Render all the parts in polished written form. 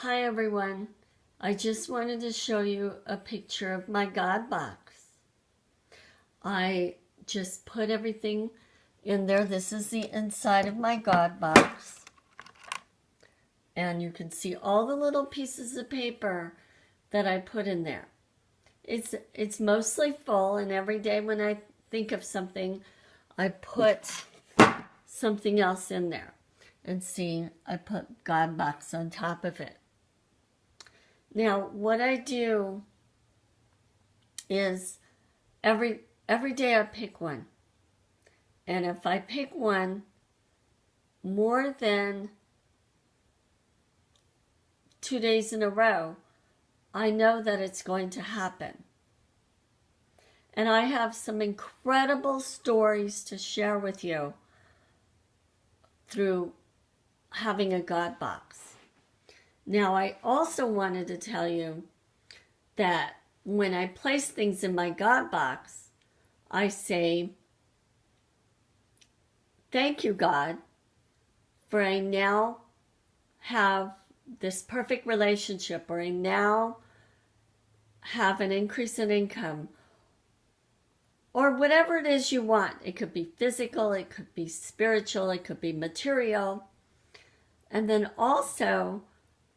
Hi everyone. I just wanted to show you a picture of my God box. I just put everything in there. This is the inside of my God box. And you can see all the little pieces of paper that I put in there. It's mostly full, and every day when I think of something, I put something else in there. And see, I put God box on top of it. Now, what I do is every day I pick one. And if I pick one more than 2 days in a row, I know that it's going to happen. And I have some incredible stories to share with you through having a God box. Now, I also wanted to tell you that when I place things in my God box, I say, thank you, God, for I now have this perfect relationship, or I now have an increase in income, or whatever it is you want. It could be physical, it could be spiritual, it could be material. And then also,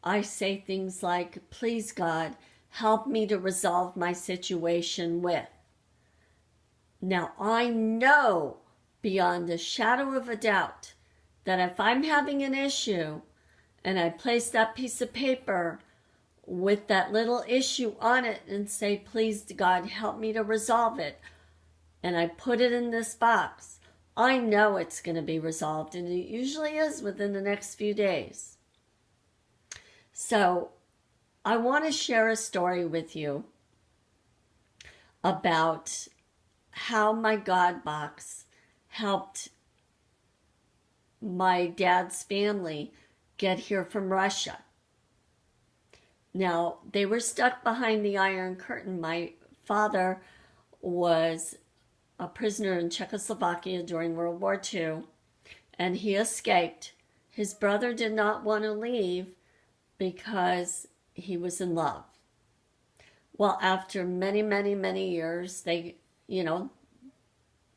I say things like, please God, help me to resolve my situation with. Now, I know beyond a shadow of a doubt that if I'm having an issue and I place that piece of paper with that little issue on it and say, please God, help me to resolve it, and I put it in this box, I know it's going to be resolved, and it usually is within the next few days. So I want to share a story with you about how my God box helped my dad's family get here from Russia. Now, they were stuck behind the Iron Curtain. My father was a prisoner in Czechoslovakia during World War II, and he escaped. His brother did not want to leave because he was in love. Well, after many, many, many years, they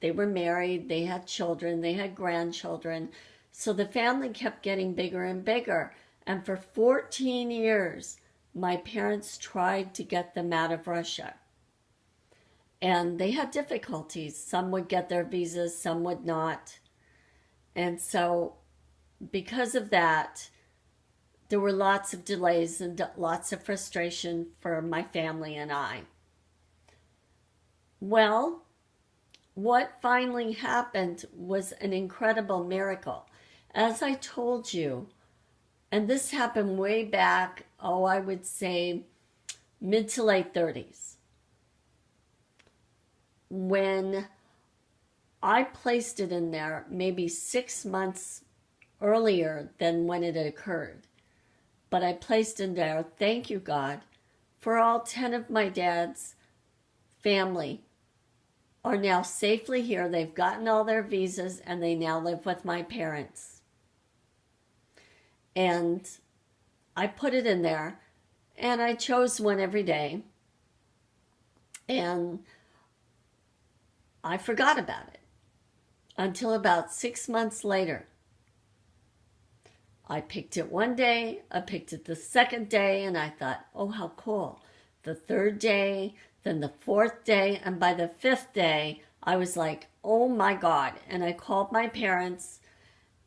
were married, they had children, they had grandchildren. So the family kept getting bigger and bigger. And for 14 years, my parents tried to get them out of Russia. And they had difficulties. Some would get their visas, some would not. And so because of that, there were lots of delays and lots of frustration for my family and I. Well, what finally happened was an incredible miracle. As I told you, and this happened way back, I would say mid to late 30s. When I placed it in there, maybe 6 months earlier than when it had occurred. But I placed in there, thank you, God, for all 10 of my dad's family are now safely here. They've gotten all their visas, and they now live with my parents. And I put it in there, and I chose one every day. And I forgot about it until about 6 months later. I picked it one day, I picked it the second day, and I thought, oh, how cool. The third day, then the fourth day, and by the fifth day, I was like, oh my God. And I called my parents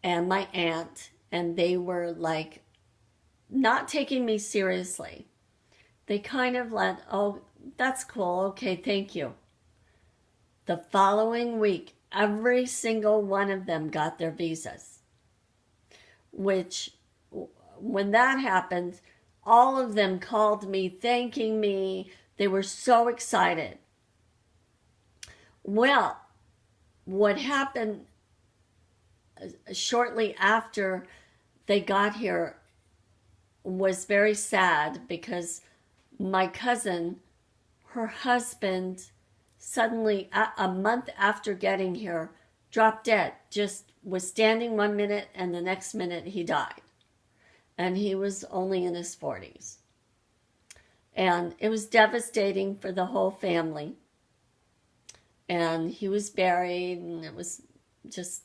and my aunt, and they were like, not taking me seriously. They kind of let, oh, that's cool, okay, thank you. The following week, every single one of them got their visas. Which, when that happened, all of them called me, thanking me. They were so excited. Well, what happened shortly after they got here was very sad, because my cousin, her husband, suddenly, a month after getting here, dropped dead. Just was standing 1 minute, and the next minute he died. and he was only in his 40s. And it was devastating for the whole family. And he was buried, and it was just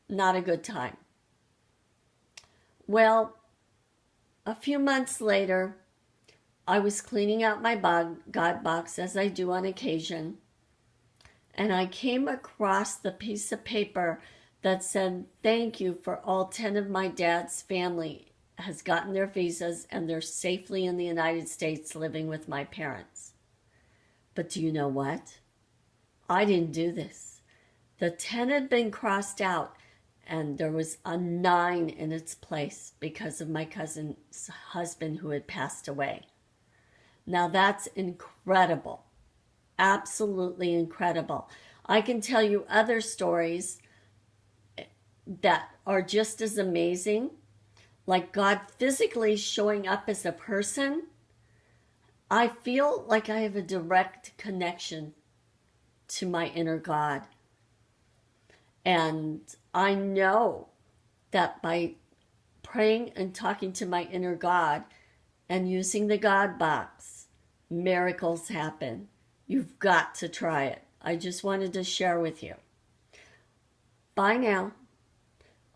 not a good time. Well, a few months later, I was cleaning out my God box, as I do on occasion, and I came across the piece of paper that said, "Thank you for all 10 of my dad's family has gotten their visas and they're safely in the United States living with my parents." But do you know what? I didn't do this. The 10 had been crossed out, and there was a 9 in its place because of my cousin's husband who had passed away. Now that's incredible. Absolutely incredible. I can tell you other stories that are just as amazing, like God physically showing up as a person. I feel like I have a direct connection to my inner God. And I know that by praying and talking to my inner God and using the God box, miracles happen. You've got to try it. I just wanted to share with you. Bye now.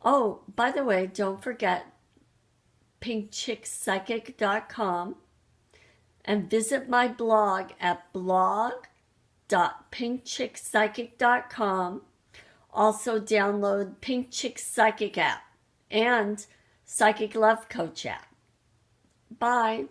Oh, by the way, don't forget pinkchickpsychic.com and visit my blog at blog.pinkchickpsychic.com. Also download Pink Chick Psychic app and Psychic Love Coach app. Bye.